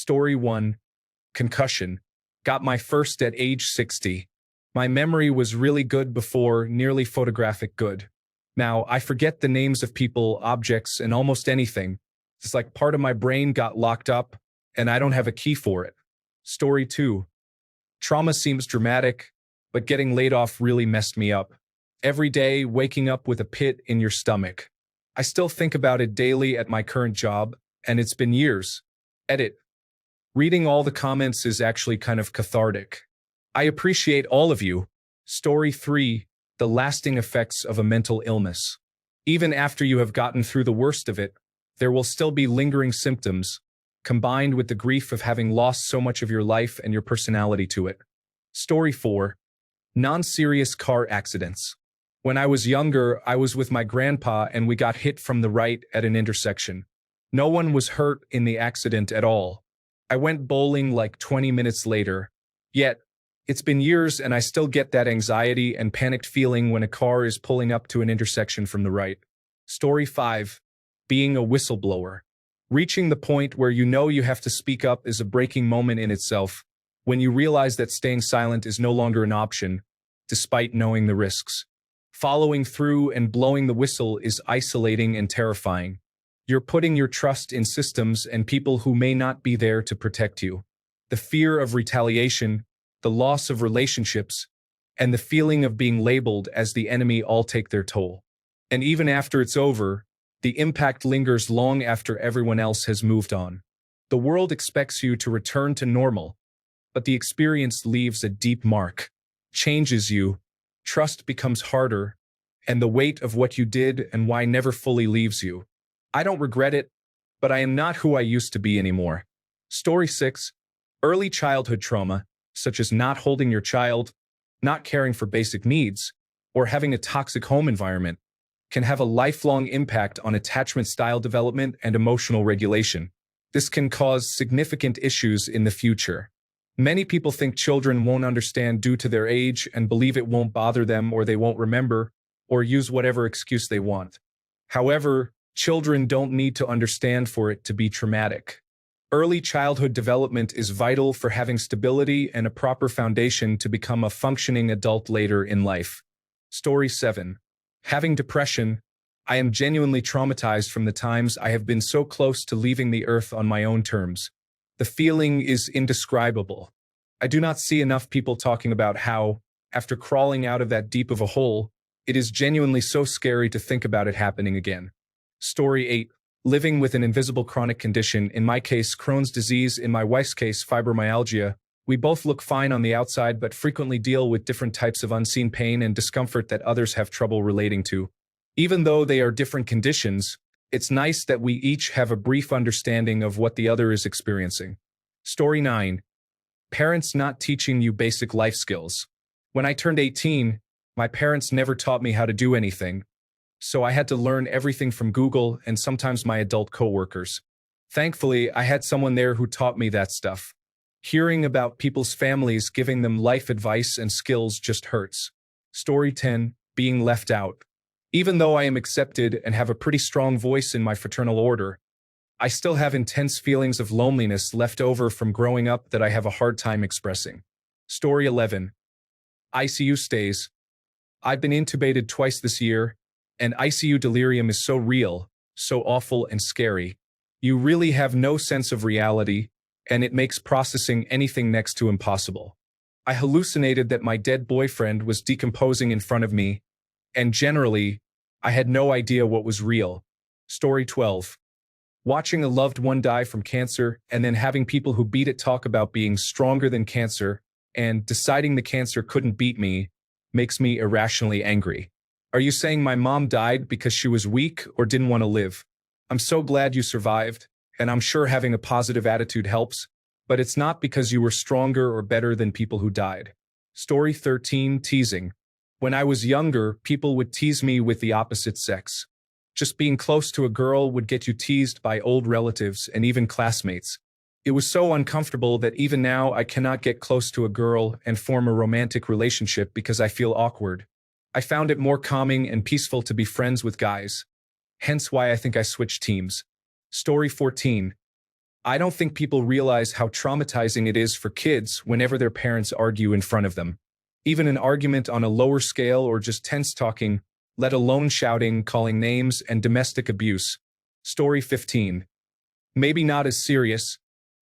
Story 1. Concussion. Got my first at age 60. My memory was really good before, nearly photographic good. Now, I forget the names of people, objects, and almost anything. It's like part of my brain got locked up, and I don't have a key for it. Story 2. Trauma seems dramatic, but getting laid off really messed me up. Every day, waking up with a pit in your stomach. I still think about it daily at my current job, and it's been years. Edit. Reading all the comments is actually kind of cathartic. I appreciate all of you. Story 3. The lasting effects of a mental illness. Even after you have gotten through the worst of it, there will still be lingering symptoms, combined with the grief of having lost so much of your life and your personality to it. Story 4. Non-serious car accidents. When I was younger, I was with my grandpa and we got hit from the right at an intersection. No one was hurt in the accident at all. I went bowling like 20 minutes later. Yet, it's been years and I still get that anxiety and panicked feeling when a car is pulling up to an intersection from the right. Story 5. Being a whistleblower. Reaching the point where you know you have to speak up is a breaking moment in itself, when you realize that staying silent is no longer an option, despite knowing the risks. Following through and blowing the whistle is isolating and terrifying. You're putting your trust in systems and people who may not be there to protect you. The fear of retaliation, the loss of relationships, and the feeling of being labeled as the enemy all take their toll. And even after it's over, the impact lingers long after everyone else has moved on. The world expects you to return to normal, but the experience leaves a deep mark, changes you, trust becomes harder, and the weight of what you did and why never fully leaves you. I don't regret it, but I am not who I used to be anymore. Story 6. Early childhood trauma, such as not holding your child, not caring for basic needs, or having a toxic home environment, can have a lifelong impact on attachment style development and emotional regulation. This can cause significant issues in the future. Many people think children won't understand due to their age and believe it won't bother them or they won't remember, or use whatever excuse they want. However, children don't need to understand for it to be traumatic. Early childhood development is vital for having stability and a proper foundation to become a functioning adult later in life. Story 7. Having depression. I am genuinely traumatized from the times I have been so close to leaving the earth on my own terms. The feeling is indescribable. I do not see enough people talking about how, after crawling out of that deep of a hole, it is genuinely so scary to think about it happening again. Story 8. Living with an invisible chronic condition, in my case Crohn's disease, in my wife's case fibromyalgia. We both look fine on the outside but frequently deal with different types of unseen pain and discomfort that others have trouble relating to. Even though they are different conditions, it's nice that we each have a brief understanding of what the other is experiencing. Story 9. Parents not teaching you basic life skills. When I turned 18, my parents never taught me how to do anything, so I had to learn everything from Google and sometimes my adult coworkers. Thankfully, I had someone there who taught me that stuff. Hearing about people's families giving them life advice and skills just hurts. Story 10. Being left out. Even though I am accepted and have a pretty strong voice in my fraternal order, I still have intense feelings of loneliness left over from growing up that I have a hard time expressing. Story 11. ICU stays. I've been intubated twice this year, and ICU delirium is so real, so awful and scary. You really have no sense of reality, and it makes processing anything next to impossible. I hallucinated that my dead boyfriend was decomposing in front of me, and generally, I had no idea what was real. Story 12. Watching a loved one die from cancer and then having people who beat it talk about being stronger than cancer and deciding the cancer couldn't beat me makes me irrationally angry. Are you saying my mom died because she was weak or didn't want to live? I'm so glad you survived, and I'm sure having a positive attitude helps, but it's not because you were stronger or better than people who died. Story 13. Teasing. When I was younger, people would tease me with the opposite sex. Just being close to a girl would get you teased by old relatives and even classmates. It was so uncomfortable that even now I cannot get close to a girl and form a romantic relationship because I feel awkward. I found it more calming and peaceful to be friends with guys. Hence why I think I switched teams. Story 14. I don't think people realize how traumatizing it is for kids whenever their parents argue in front of them. Even an argument on a lower scale or just tense talking, let alone shouting, calling names, and domestic abuse. Story 15. Maybe not as serious,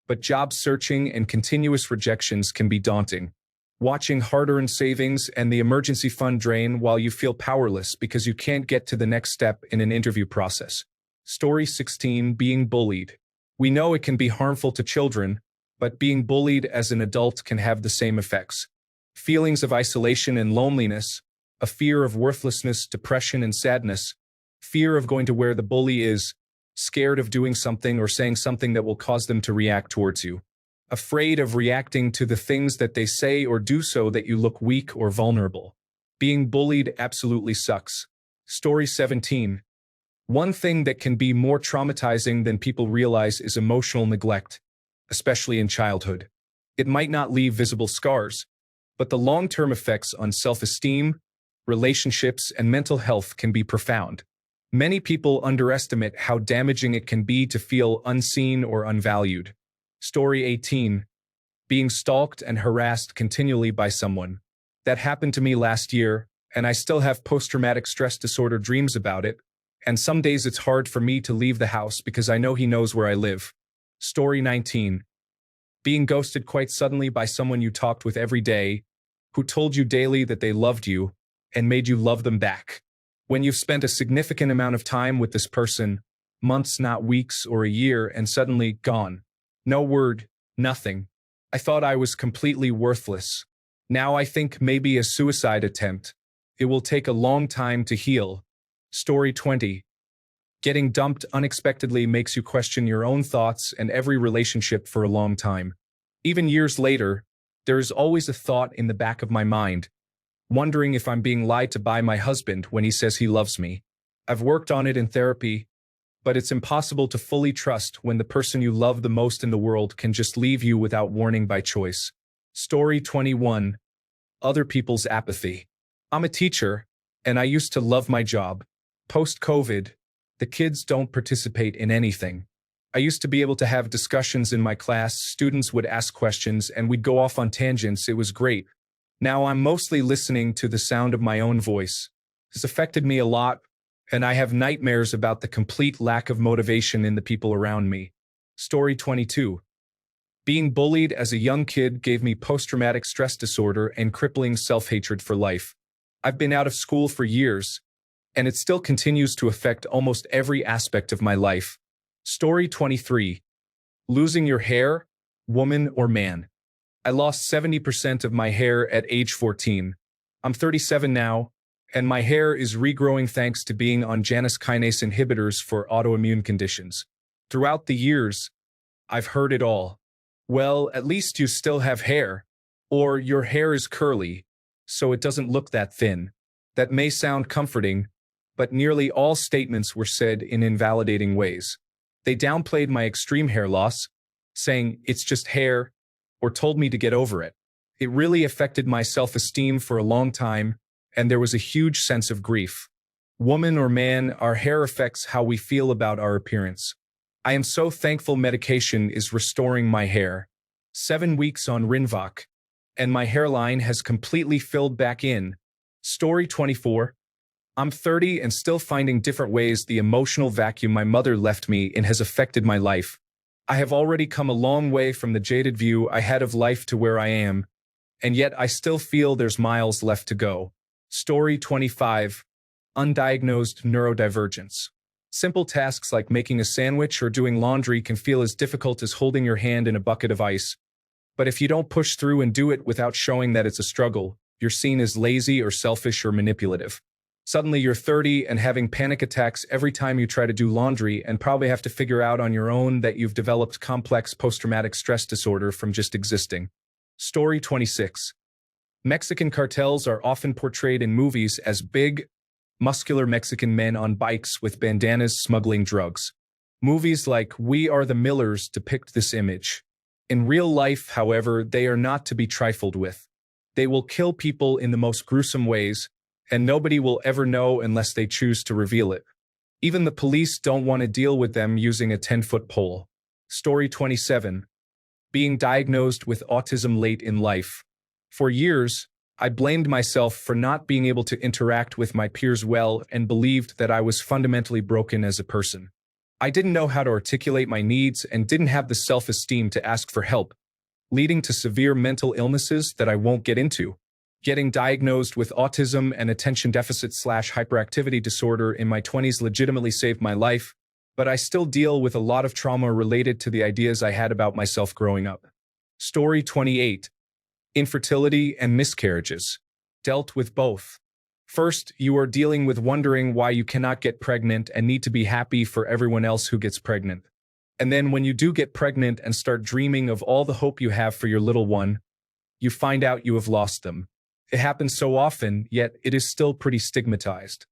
but job searching and continuous rejections can be daunting. Watching hard-earned savings and the emergency fund drain while you feel powerless because you can't get to the next step in an interview process. Story 16. Being bullied. We know it can be harmful to children, but being bullied as an adult can have the same effects. Feelings of isolation and loneliness, a fear of worthlessness, depression and sadness, fear of going to where the bully is, scared of doing something or saying something that will cause them to react towards you, afraid of reacting to the things that they say or do so that you look weak or vulnerable. Being bullied absolutely sucks. Story 17. One thing that can be more traumatizing than people realize is emotional neglect, especially in childhood. It might not leave visible scars, but the long-term effects on self-esteem, relationships, and mental health can be profound. Many people underestimate how damaging it can be to feel unseen or unvalued. Story 18. Being stalked and harassed continually by someone. That happened to me last year, and I still have post-traumatic stress disorder dreams about it, and some days it's hard for me to leave the house because I know he knows where I live. Story 19. Being ghosted quite suddenly by someone you talked with every day, who told you daily that they loved you and made you love them back. When you've spent a significant amount of time with this person, months, not weeks or a year, and suddenly gone. No word, nothing. I thought I was completely worthless. Now I think maybe a suicide attempt. It will take a long time to heal. Story 20. Getting dumped unexpectedly makes you question your own thoughts and every relationship for a long time. Even years later, there is always a thought in the back of my mind, wondering if I'm being lied to by my husband when he says he loves me. I've worked on it in therapy, but it's impossible to fully trust when the person you love the most in the world can just leave you without warning by choice. Story 21. Other people's apathy. I'm a teacher, and I used to love my job. Post-COVID, the kids don't participate in anything. I used to be able to have discussions in my class, students would ask questions, and we'd go off on tangents. It was great. Now I'm mostly listening to the sound of my own voice. It's affected me a lot, and I have nightmares about the complete lack of motivation in the people around me. Story 22. Being bullied as a young kid gave me post-traumatic stress disorder and crippling self-hatred for life. I've been out of school for years, and it still continues to affect almost every aspect of my life. Story 23. Losing your hair, woman or man. I lost 70% of my hair at age 14. I'm 37 now, and my hair is regrowing thanks to being on Janus kinase inhibitors for autoimmune conditions. Throughout the years, I've heard it all. Well, at least you still have hair, or your hair is curly, so it doesn't look that thin. That may sound comforting, but nearly all statements were said in invalidating ways. They downplayed my extreme hair loss, saying it's just hair, or told me to get over it. It really affected my self-esteem for a long time, and there was a huge sense of grief. Woman or man, our hair affects how we feel about our appearance. I am so thankful medication is restoring my hair. 7 weeks on Rinvoq, and my hairline has completely filled back in. Story 24. I'm 30 and still finding different ways the emotional vacuum my mother left me in has affected my life. I have already come a long way from the jaded view I had of life to where I am, and yet I still feel there's miles left to go. Story 25. Undiagnosed neurodivergence. Simple tasks like making a sandwich or doing laundry can feel as difficult as holding your hand in a bucket of ice. But if you don't push through and do it without showing that it's a struggle, you're seen as lazy or selfish or manipulative. Suddenly you're 30 and having panic attacks every time you try to do laundry and probably have to figure out on your own that you've developed complex post-traumatic stress disorder from just existing. Story 26. Mexican cartels are often portrayed in movies as big, muscular Mexican men on bikes with bandanas smuggling drugs. Movies like We Are the Millers depict this image. In real life, however, they are not to be trifled with. They will kill people in the most gruesome ways, and nobody will ever know unless they choose to reveal it. Even the police don't want to deal with them using a 10-foot pole. Story 27. Being diagnosed with autism late in life. For years, I blamed myself for not being able to interact with my peers well and believed that I was fundamentally broken as a person. I didn't know how to articulate my needs and didn't have the self-esteem to ask for help, leading to severe mental illnesses that I won't get into. Getting diagnosed with autism and attention deficit/hyperactivity disorder in my 20s legitimately saved my life, but I still deal with a lot of trauma related to the ideas I had about myself growing up. Story 28. Infertility and miscarriages. Dealt with both. First, you are dealing with wondering why you cannot get pregnant and need to be happy for everyone else who gets pregnant. And then when you do get pregnant and start dreaming of all the hope you have for your little one, you find out you have lost them. It happens so often, yet it is still pretty stigmatized.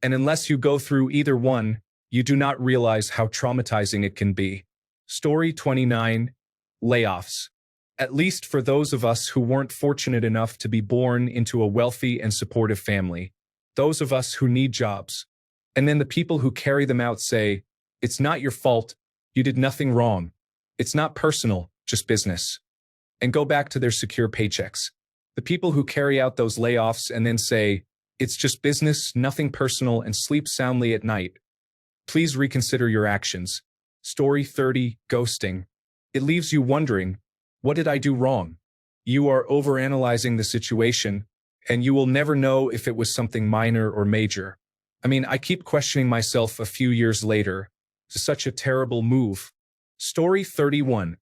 And unless you go through either one, you do not realize how traumatizing it can be. Story 29. Layoffs. At least for those of us who weren't fortunate enough to be born into a wealthy and supportive family. Those of us who need jobs. And then the people who carry them out say, "It's not your fault. You did nothing wrong. It's not personal, just business." And go back to their secure paychecks. The people who carry out those layoffs and then say, "It's just business, nothing personal," and sleep soundly at night. Please reconsider your actions. Story 30. Ghosting. It leaves you wondering, what did I do wrong? You are overanalyzing the situation, and you will never know if it was something minor or major. I keep questioning myself a few years later. It's such a terrible move. Story 31.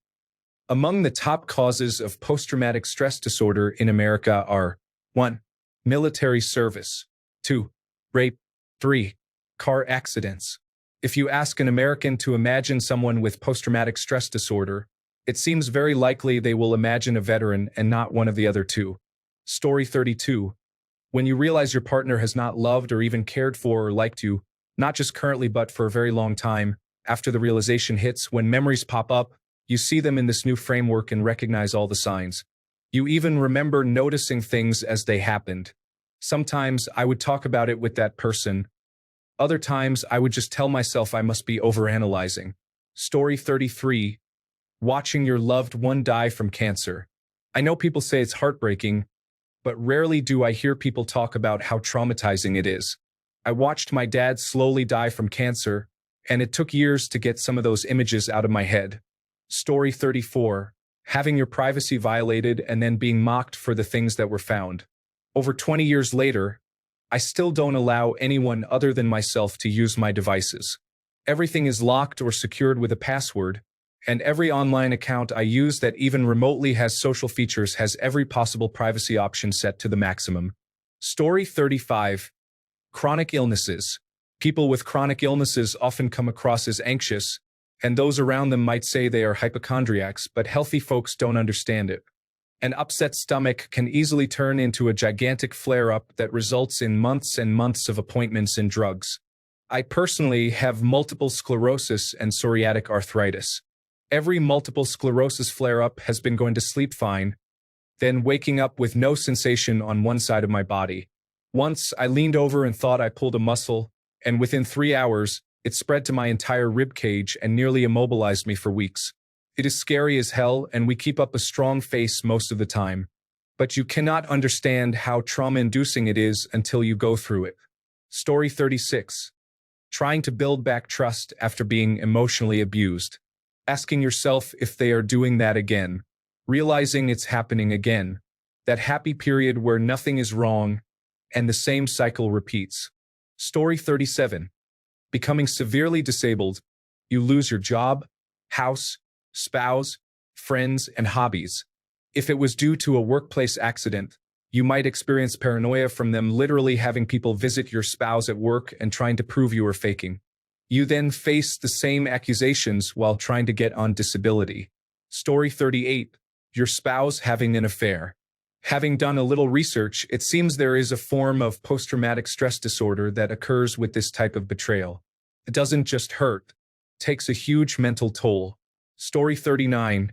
Among the top causes of post-traumatic stress disorder in America are 1. Military service. 2. Rape. 3. Car accidents. If you ask an American to imagine someone with post-traumatic stress disorder, it seems very likely they will imagine a veteran and not one of the other two. Story 32. When you realize your partner has not loved or even cared for or liked you, not just currently but for a very long time, after the realization hits, when memories pop up, you see them in this new framework and recognize all the signs. You even remember noticing things as they happened. Sometimes I would talk about it with that person. Other times I would just tell myself I must be overanalyzing. Story 33. Watching your loved one die from cancer. I know people say it's heartbreaking, but rarely do I hear people talk about how traumatizing it is. I watched my dad slowly die from cancer, and it took years to get some of those images out of my head. Story 34. Having your privacy violated and then being mocked for the things that were found. Over 20 years later, I still don't allow anyone other than myself to use my devices. Everything is locked or secured with a password, and every online account I use that even remotely has social features has every possible privacy option set to the maximum. Story 35. Chronic illnesses. People with chronic illnesses often come across as anxious, and those around them might say they are hypochondriacs, but healthy folks don't understand it. An upset stomach can easily turn into a gigantic flare-up that results in months and months of appointments and drugs. I personally have multiple sclerosis and psoriatic arthritis. Every multiple sclerosis flare-up has been going to sleep fine, then waking up with no sensation on one side of my body. Once, I leaned over and thought I pulled a muscle, and within 3 hours, it spread to my entire rib cage and nearly immobilized me for weeks. It is scary as hell, and we keep up a strong face most of the time. But you cannot understand how trauma-inducing it is until you go through it. Story 36. Trying to build back trust after being emotionally abused. Asking yourself if they are doing that again. Realizing it's happening again. That happy period where nothing is wrong, and the same cycle repeats. Story 37. Becoming severely disabled. You lose your job, house, spouse, friends, and hobbies. If it was due to a workplace accident, you might experience paranoia from them literally having people visit your spouse at work and trying to prove you are faking. You then face the same accusations while trying to get on disability. Story 38. Your spouse having an affair. Having done a little research, it seems there is a form of post-traumatic stress disorder that occurs with this type of betrayal. It doesn't just hurt, it takes a huge mental toll. Story 39.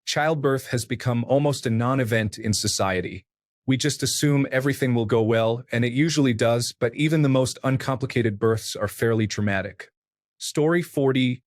Childbirth has become almost a non-event in society. We just assume everything will go well, and it usually does, but even the most uncomplicated births are fairly traumatic. Story 40.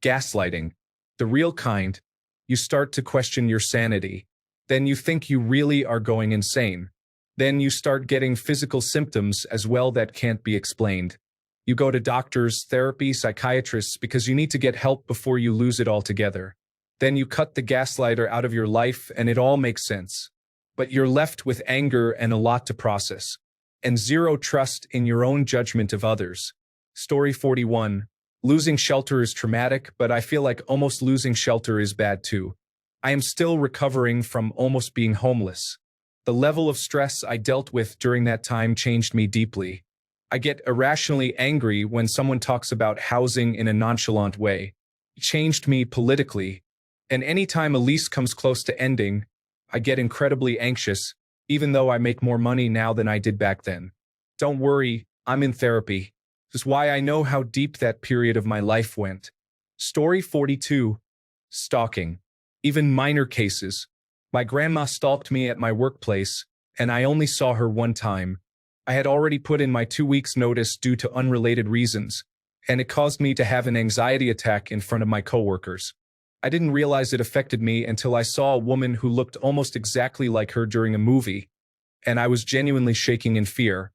Gaslighting. The real kind. You start to question your sanity. Then you think you really are going insane. Then you start getting physical symptoms as well that can't be explained. You go to doctors, therapy, psychiatrists because you need to get help before you lose it altogether. Then you cut the gaslighter out of your life and it all makes sense. But you're left with anger and a lot to process. And zero trust in your own judgment of others. Story 41. Losing shelter is traumatic, but I feel like almost losing shelter is bad too. I am still recovering from almost being homeless. The level of stress I dealt with during that time changed me deeply. I get irrationally angry when someone talks about housing in a nonchalant way. It changed me politically. And anytime a lease comes close to ending, I get incredibly anxious, even though I make more money now than I did back then. Don't worry, I'm in therapy. This is why I know how deep that period of my life went. Story 42. Stalking. Even minor cases. My grandma stalked me at my workplace, and I only saw her one time. I had already put in my 2 weeks' notice due to unrelated reasons, and it caused me to have an anxiety attack in front of my coworkers. I didn't realize it affected me until I saw a woman who looked almost exactly like her during a movie, and I was genuinely shaking in fear.